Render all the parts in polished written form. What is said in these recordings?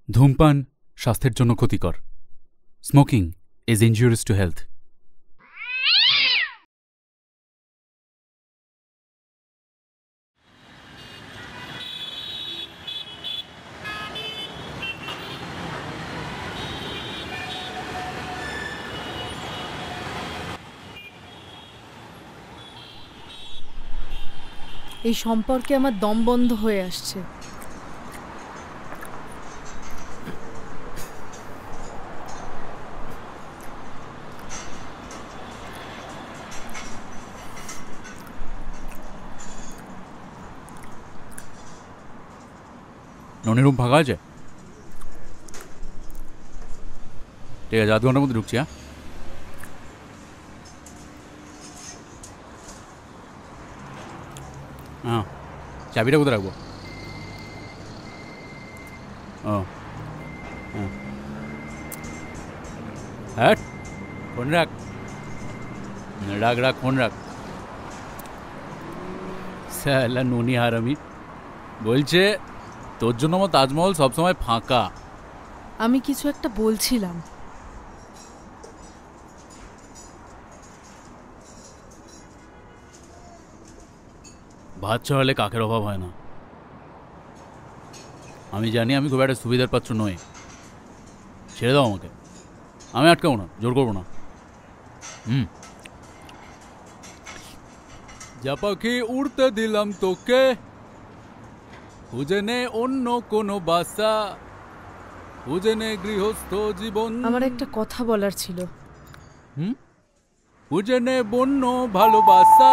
ধূমপান স্বাস্থ্যের জন্য ক্ষতিকর। Smoking is injurious to health. এই সম্পর্কে আমার দম বন্ধ হয়ে আসছে। ননি রুম ফাঁকা আছে? ঠিক আছে, আধ ঘন্টার মধ্যে ঢুকছি। হ্যাঁ, চাবিটা কোথায় রাখবো? ও হ্যাঁ, ফোন রাখ, রাখ রাখ, ফোন রাখ। স্যালা ননি হারামি বলছে তোর জন্য আমার তাজমহল সবসময় ফাঁকা। আমি কিছু একটা বলছিলাম। ভাত হলে কাকের অভাব হয় না। আমি জানি আমি খুব একটা সুবিধার পাত্র নই, ছেড়ে দাও আমাকে, আমি আটকাবো না, জোর করবো না। যা পাখি উড়তে দিলাম তোকে, খুঁজে নে অন্য কোনো বাসা, খুঁজে নে গৃহস্থ জীবন। আমার একটা কথা বলার ছিল। খুঁজে নে বন্য ভালোবাসা।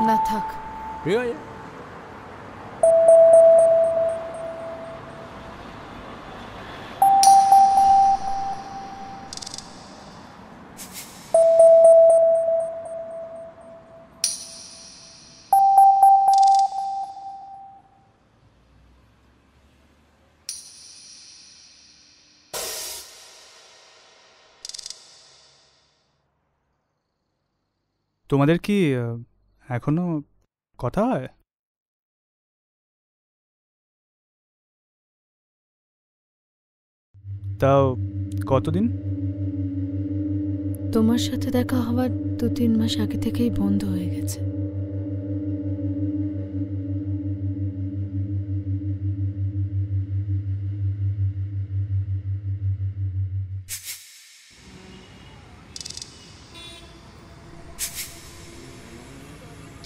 না থাক, ঠিক আছে। তোমাদের কি এখনো কথা হয়? তাও কতদিন? তোমার সাথে দেখা হওয়ার 2-3 মাস আগে থেকেই বন্ধ হয়ে গেছে।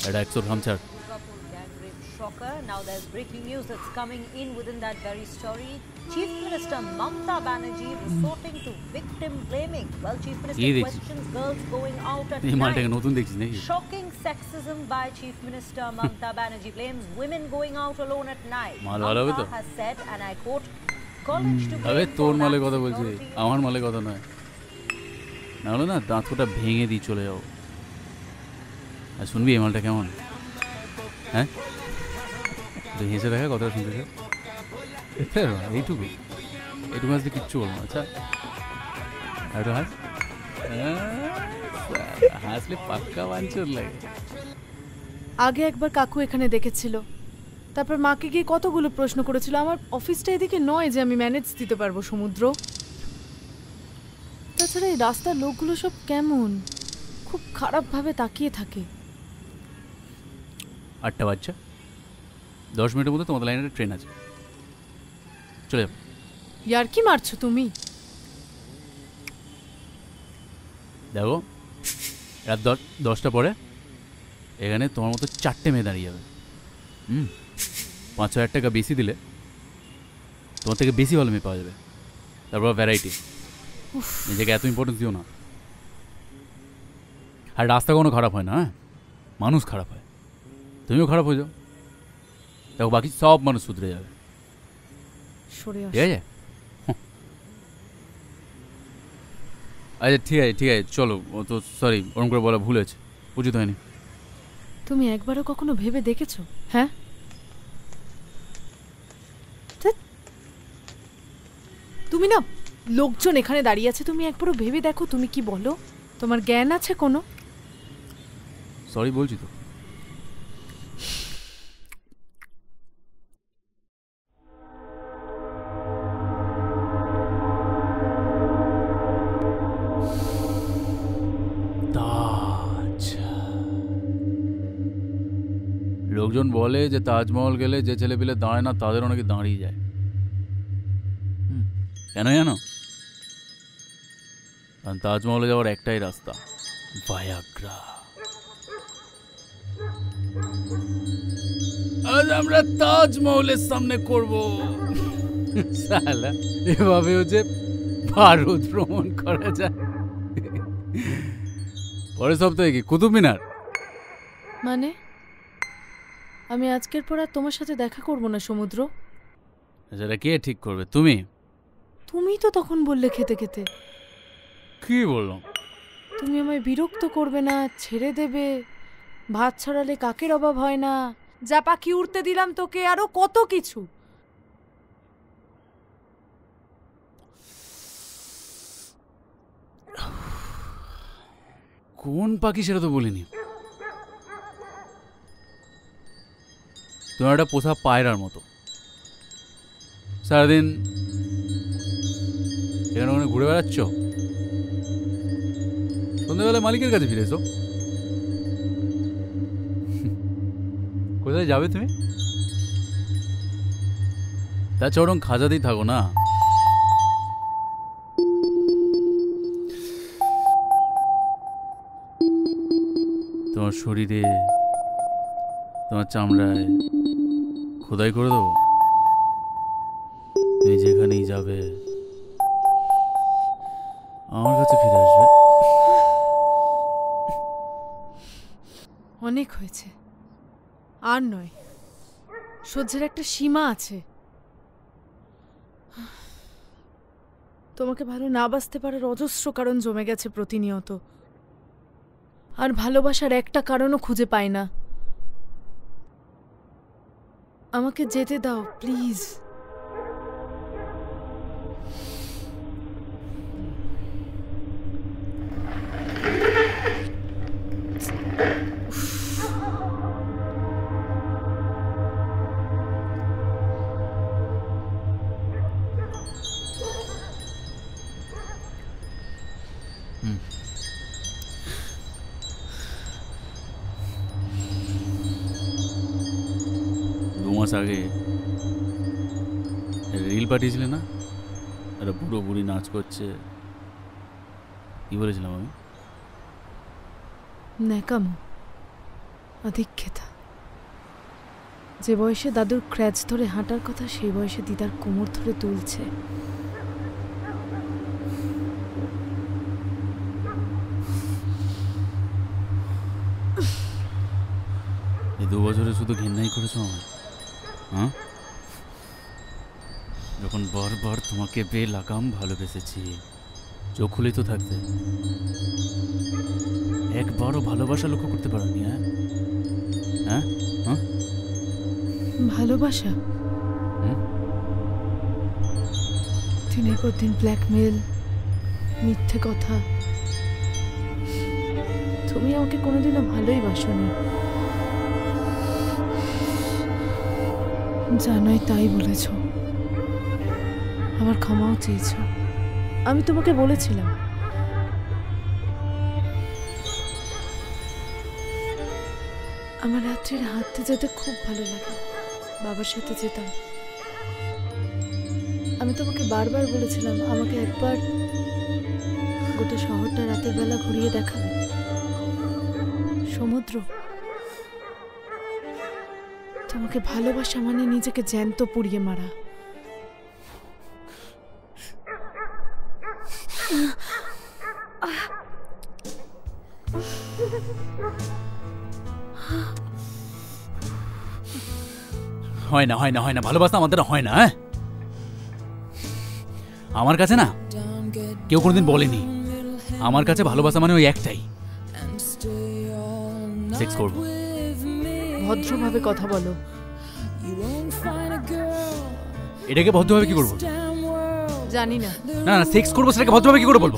এটা 100 গ্রাম ছাড়। Shocker. Now there's breaking news that's coming in within that very story. Chief Minister Mamta Banerjee resorting to victim blaming. Well, Chief Minister questions girls going out at night. Shocking sexism by Chief Minister Mamta Banerjee blames women going out alone at night. Mamta has said, and I quote, college to আরে তোর মালে কথা বলছি, আমার মালে কথা নয়। না হলো না দাঁতটা ভেঙে দিয়ে চলে যাও। আর শুনবি এই মালটা কেমন? হ্যাঁ, তুই হেসে দেখা কথাটা শুনতে চাও? এইটুকু এইটুকু আসতে কিচ্ছু বলবো। আচ্ছা একটু হাস, হাসলে পাক্কা বাঞ্চর লাগে। আগে একবার কাকু এখানে দেখেছিল, তারপর মাকে গিয়ে কতগুলো প্রশ্ন করেছিল। আমার অফিসটা এদিকে নয় যে আমি ম্যানেজ দিতে পারবো সমুদ্র। তাছাড়া এই রাস্তার লোকগুলো সব কেমন, খুব খারাপভাবে তাকিয়ে থাকে। 8টা বাচ্চা, 10 মিনিটের মধ্যে তোমাদের লাইনে ট্রেন আছে, চলে যাবো। ইয়ার কি মারছো তুমি? দেখো রাত 10টা পরে এখানে তোমার মতো 4টে মেয়ে দাঁড়িয়ে যাবে। 5,000 টাকা বেশি দিলে তোমার থেকে বেশি ভালো মেয়ে পাওয়া যাবে। তারপর ভ্যারাইটি, নিজেকে এত ইম্পর্টেন্স দিও না। আর রাস্তা কোনো খারাপ হয় না, হ্যাঁ মানুষ খারাপ হয়, তুমিও খারাপ হয়ে যাও, দেখো বাকি সব মানুষ শুধরে যাবে। ঠিক আছে? আচ্ছা ঠিক আছে ঠিক আছে, চলো। ও তো সরি, ওরকম করে বলা ভুল হয়েছে, উচিত হয়নি। তুমি একবারও কখনো ভেবে দেখেছো? হ্যাঁ, তুমি না, লোকজন এখানে দাঁড়িয়ে আছে, তুমি একবারও ভেবে দেখো তুমি কি বলো? তোমার জ্ঞান আছে কোনো? সরি বলছি তো। লোকজন বলে যে তাজমহল গেলে যে ছেলেপিলে দাঁড়ায় না তাদেরও নাকি দাঁড়িয়ে যায়। কেন জানো? কারণ তাজমহলে যাওয়ার একটাই রাস্তা, ভায়াগ্রা। আজ আমরা তাজমহলের সামনে করব। সালা, এভাবে হচ্ছে ভারত ভ্রমণ করা যায়। পরের সপ্তাহে কি কুতুব মিনার? মানে আমি আজকের পর আর তোমার সাথে দেখা করব না সমুদ্র। সেটা কে ঠিক করবে? তুমি? তুমি তো তখন বললে খেতে খেতে। কি বললাম? তুমি আমায় বিরক্ত করবে না, ছেড়ে দেবে, ভাত ছড়ালে কাকের অভাব হয় না, যা পাখি উড়তে দিলাম তোকে, আরো কত কিছু। কোন পাখি সেটা তো বলিনি। তোমার একটা পোষা পায়রার মতো সারাদিন এখানে ওখানে ঘুরে বেড়াচ্ছ, সন্ধ্যেবেলায় মালিকের কাছে ফিরে এসো। কোথায় যাবে তুমি? তার চরম খাজাতেই থাকো না। তোমার শরীরে, তোমার চামড়ায় খোদাই করে দেবো। তুমি যেখানেই যাবে আমার কাছে ফিরে আসবে। অনেক হয়েছে, আর নয়। সহ্যের একটা সীমা আছে। তোমাকে ভালো না বাসতে পারার অজস্র কারণ জমে গেছে প্রতিনিয়ত, আর ভালোবাসার একটা কারণও খুঁজে পাই না। আমাকে যেতে দাও প্লিজ। মাস আগে রিল পাঠিয়েছিলে না, একটা বুড়ো বুড়ি নাচ করছে, কি বলেছিলাম আমি? ন্যাকামো, আধিক্যেতা। যে বয়সে দাদুর ক্র্যাচ ধরে হাঁটার কথা, সেই বয়সে দিদার কোমর ধরে তুলছে। এই 2 বছরে শুধু ঘেন্নাই করেছো আমার। হ্যাঁ, যখন বারবার তোমাকে বেলাগাম ভালোবেসেছি, চোখ খুলেই তো থাকতে, একবারও ভালোবাসা লক্ষ্য করতে পারোনি। হ্যাঁ হ্যাঁ হ্যাঁ, ভালোবাসা? দিনের পর দিন ব্ল্যাকমেল, মিথ্যে কথা। তুমি আমাকে কোনোদিনও ভালোই বাসনি, জানোই তাই বলেছ। আমার ক্ষমাও চেয়েছ। আমি তোমাকে বলেছিলাম আমার রাত্রির হাঁটতে যেতে খুব ভালো লাগে, বাবার সাথে যেতাম। আমি তোমাকে বারবার বলেছিলাম আমাকে একবার গোটা শহরটা রাতের বেলা ঘুরিয়ে দেখাবে। সমুদ্র, তোমাকে ভালোবাসা মানে নিজেকে জ্যান্ত পুড়িয়ে মারা। হয় না হয় না হয় না, ভালোবাসা আমাদের হয় না। হ্যাঁ, আমার কাছে না কেউ কোনোদিন বলেনি আমার কাছে ভালোবাসা মানে ওই একটাই, সেক্স করবো। ভদ্রভাবে কথা বলো। এটাকে ভদ্রভাবে কি করবো? জানি না। না না, সেক্স করবো সেটাকে ভদ্রভাবে কি করে বলবো?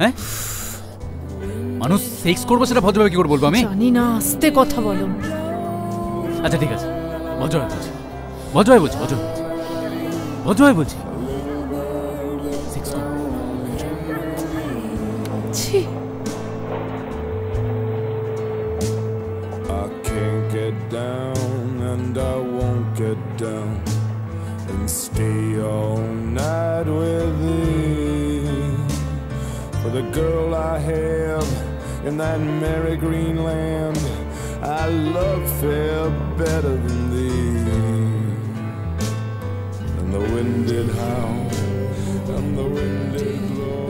হ্যাঁ, মানুষ সেক্স করবো সেটা ভদ্রভাবে কি করে বলবো আমি? জানি না, আস্তে কথা বলো। আচ্ছা ঠিক আছে, ভদ্রভাবে বলছি, ভদ্রভাবে বলছি, ভদ্রভাবে বলছি, সেক্স করবো। ছি, I and stay all night with thee. For the girl I have in that merry green land, I love fair better than thee. And the wind did howl, and the wind did blow.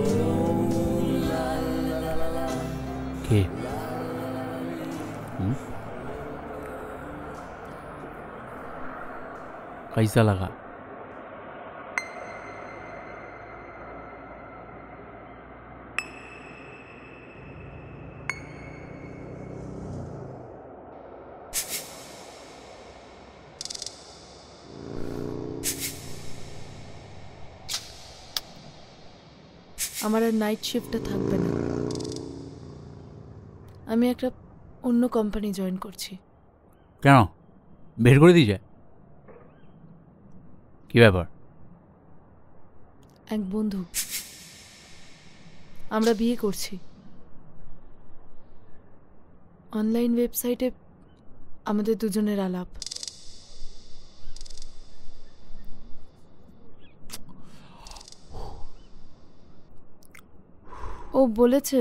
La, la, la, la, la. কে कैसा लगा? আমার আর night শিফটটা থাকবে না। আমি একটা অন্য company join করছি। কেন বের করে দিয়ে যায়? কি ব্যাপার? এক বন্ধু, আমরা বিয়ে করছি। অনলাইন ওয়েবসাইটে আমাদের দুজনের আলাপ। ও বলেছে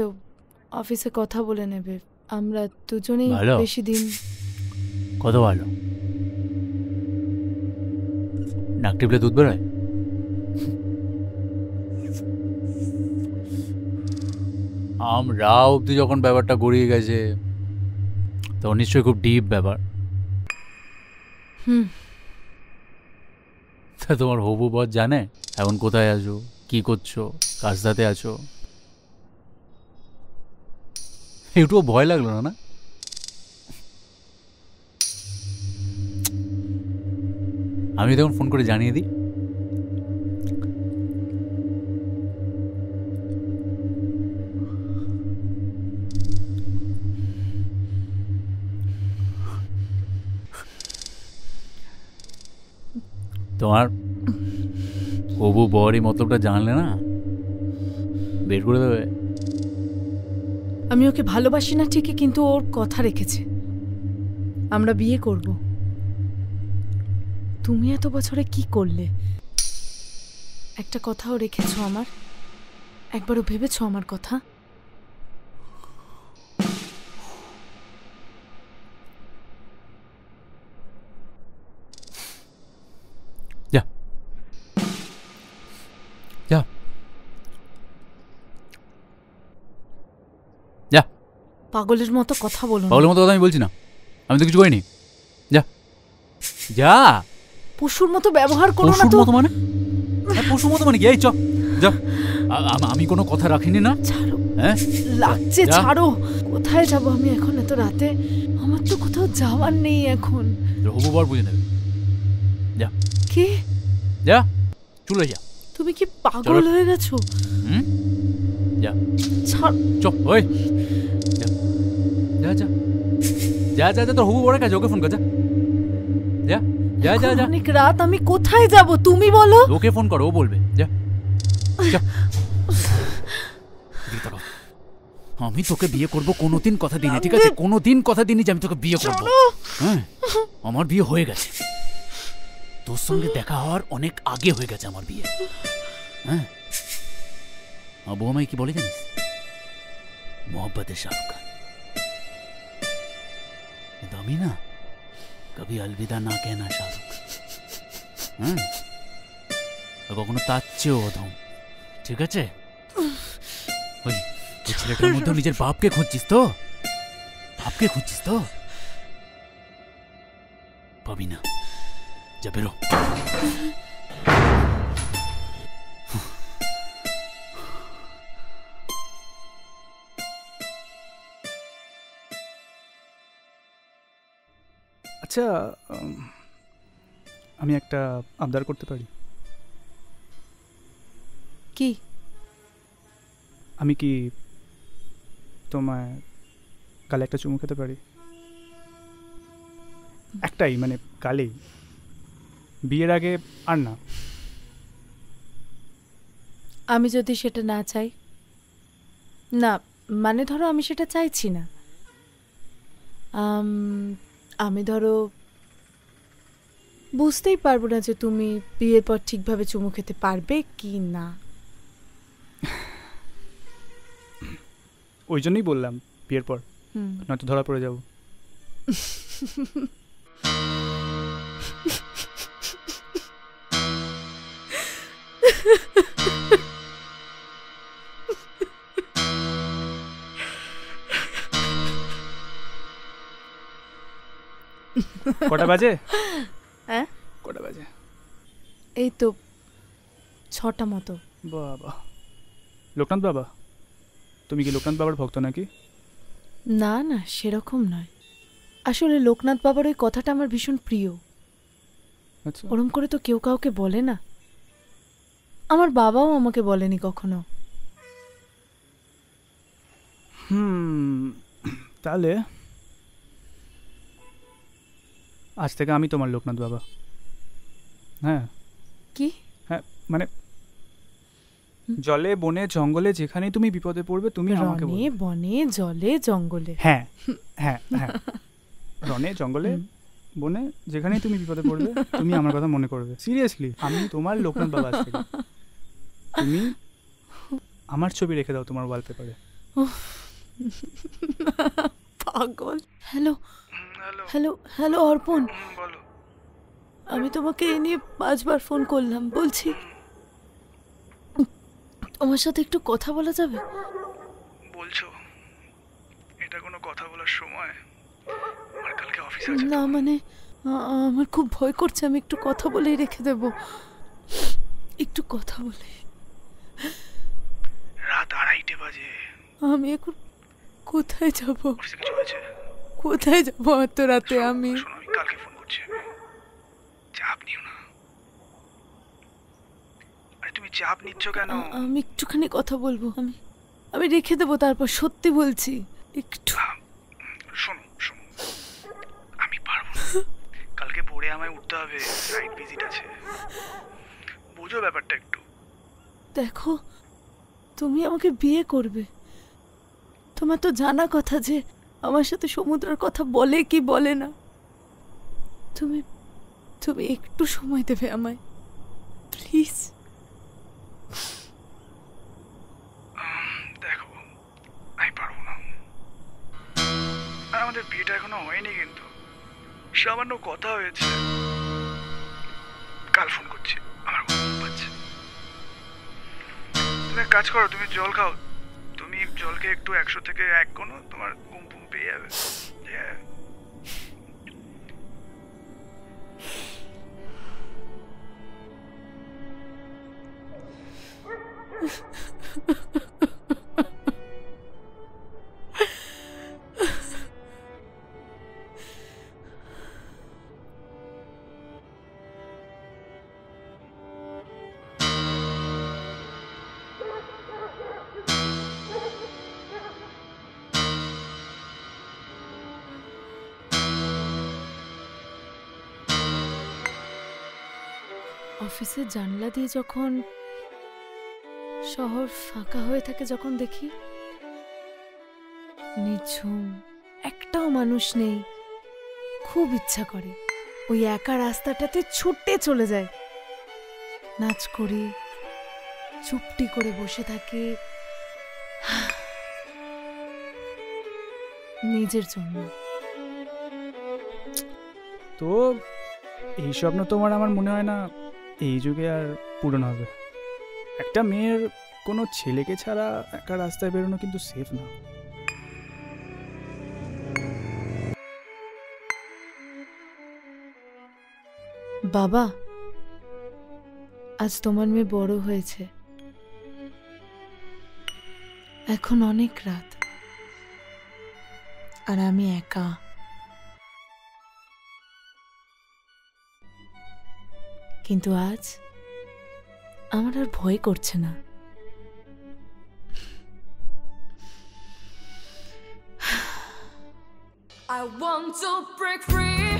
অফিসে কথা বলে নেবে। আমরা দুজনেই ভালো। বেশি দিন। কত ভালো। নাক টিপলে দুধ বেরোয়? আমরা অব্দি যখন ব্যাপারটা গড়িয়ে গেছে তখন নিশ্চয়ই খুব ডিপ ব্যাপার। তা তোমার হবু বর জানে এখন কোথায় আছো, কি করছো, কার সাথে আছো? একটুও ভয় লাগলো না? না আমি তখন ফোন করে জানিয়ে দিই। তোমার হবু বর এই মতলবটা জানলে না বের করে দেবে। আমি ওকে ভালোবাসি না ঠিকই, কিন্তু ওর কথা রেখেছে। আমরা বিয়ে করব। তুমি এত বছরে কি করলে? একটা কথাও রেখেছো আমার? একবারও ভেবেছো আমার কথা? যা যা যা। পাগলের মতো কথা বলো না। পাগলের মতো কথা আমি বলছি না, আমি তো কিছু করিনি। যা যা। পশুর মতো ব্যবহার করো না পশুর তো। মতো মানে? পশুর মতো মানে কি? এই চ যা। আমি কোনো কথা রাখিনি না। ছাড়ো, হ্যাঁ লাগছে, যা। ছাড়ো। কোথায় যাব আমি এখন এত রাতে? আমার তো কোথাও যাওয়ার নেই এখন। হবু বর বুঝে নেবে। যা কি? যা চলে যা। তুমি কি পাগল চলো। হয়ে গেছো? যা ছাড়। চপ। ওই যা যা যা যা যা যা। তোর হবু বরের কাছে ওকে ফোন কর। যা যা যা যা যা। অনেক রাত, আমি কোথায় যাব তুমি বলো? ওকে ফোন করো, ও বলবে। যা যা। এদিকে তাকাও। আমি তোকে বিয়ে করব কোনোদিন কথা দিইনি, ঠিক আছে? কোনোদিন কথা দিইনি যে আমি তোকে বিয়ে করব। হ্যাঁ, আমার বিয়ে হয়ে গেছে। তোর সঙ্গে দেখা হওয়ার অনেক আগে হয়ে গেছে আমার বিয়ে। হ্যাঁ, আবু আমায় কি বলে জানিস? মোহব্বতের শাহরুখ খান। কিন্তু আমি না কবি अलविदा না कहना শাহরুখ। হ্যাঁ, কখনো তার চেয়েও অধম, ঠিক আছে? ওই ছেলেটার মধ্যে নিজের বাপকে খুঁজছিস তো? বাপকে খুঁজছিস তো? পাবি না। যা বেরো। আচ্ছা, আমি একটা আবদার করতে পারি? কি? আমি কি তোমায় কালে একটা চুমু খেতে পারি? একটাই, মানে কালেই, বিয়ের আগে আর না। আমি যদি সেটা না চাই? না, মানে ধরো আমি সেটা চাইছি না। আমি ধরো বুঝতেই পারবো না যে তুমি বিয়ের পর ঠিকভাবে চুমু খেতে পারবে কি না। ওই জন্যই বললাম বিয়ের পর, হুম। নয়তো ধরা পড়ে যাবো। কটা বাজে? হ্যাঁ কটা বাজে? এই তো 6টা মতো। বাবা, লোকনাথ বাবা, তুমি কি লোকনাথ বাবার ভক্ত নাকি? না না, সেরকম নয়। আসলে লোকনাথ বাবার ওই কথাটা আমার ভীষণ প্রিয়। আচ্ছা, ওরম করে তো কেউ কাউকে বলে না, আমার বাবাও আমাকে বলেনি কখনো। তাহলে আজ থেকে আমি তোমার লোকনাথ বাবা। হ্যাঁ কি? হ্যাঁ, মানে জলে বনে জঙ্গলে যেখানেই তুমি বিপদে পড়বে তুমি আমাকে রনে বলবে। বনে জলে জঙ্গলে। হ্যাঁ হ্যাঁ হ্যাঁ, রনে জঙ্গলে বনে যেখানেই তুমি বিপদে পড়বে তুমি আমার কথা মনে করবে। সিরিয়াসলি, আমি তোমার লোকনাথ বাবা আজ থেকে। তুমি আমার ছবি রেখে দাও তোমার ওয়ালপেপারে। পাগল। হ্যালো হ্যালো হ্যালো অর্পণ, বলো। আমি তোমাকে এ নিয়ে 5 বার ফোন করলাম। বলছি তোমার সাথে একটু কথা বলা যাবে? বলছো এটা কোনো কথা বলার সময়? আমার কালকে অফিস আছে। না মানে আমার খুব ভয় করছে, আমি একটু কথা বলেই রেখে দেব। একটু কথা বলে। রাত 2:30 বাজে। আমি এখন কোথায় যাব? অফিসে কিছু হয়েছে? কোথায় যাব এত রাতে আমি? শোনো, আমি কালকে ফোন করছি। চাপ নিও না। আরে তুমি চাপ নিচ্ছ কেন? আমি একটুখানি কথা বলবো। আমি রেখে দেবো, তারপর সত্যি বলছি। একটু শোনো শোনো, আমি পারবো না। কালকে ভোরে আমায় উঠতে হবে, সাইট ভিজিট আছে। বুঝো ব্যাপারটা একটু। দেখো, তুমি আমাকে বিয়ে করবে, তোমার তো জানা কথা যে আমার সাথে সমুদ্রের কথা বলে কি বলে না। তুমি তুমি একটু সময় দেবে আমায়, প্লিজ? দেখো, আমি পারবো না। আর আমাদের বিয়েটা এখনো হয়নি, কিন্তু সামান্য কথা হয়েছে। কাল ফোন করছি, আমার ঘুম পাচ্ছে। তুমি এক কাজ করো, তুমি জল খাও। তুমি জলকে একটু 100 থেকে 1 গোনো, তোমার ঘুম ঘুম পেয়ে যাবে। হ্যাঁ। অফিসের জানলা দিয়ে যখন শহর ফাঁকা হয়ে থাকে, যখন দেখি নিঝুম, একটাও মানুষ নেই, খুব ইচ্ছা করে ওই একা রাস্তাটাতে ছুটে চলে যায়, নাচ করি, চুপটি করে বসে থাকি নিজের জন্য। তো এই স্বপ্ন তোমার আমার মনে হয় না এই যুগে আর পূরণ হবে। একটা মেয়ের কোনো ছেলেকে ছাড়া একা রাস্তায় বেরোনো কিন্তু সেফ না। বাবা, আজ তোমার মেয়ে বড় হয়েছে, এখন অনেক রাত, আর আমি একা। কিন্তু আজ আমার আর ভয় করছে না। I want to break free.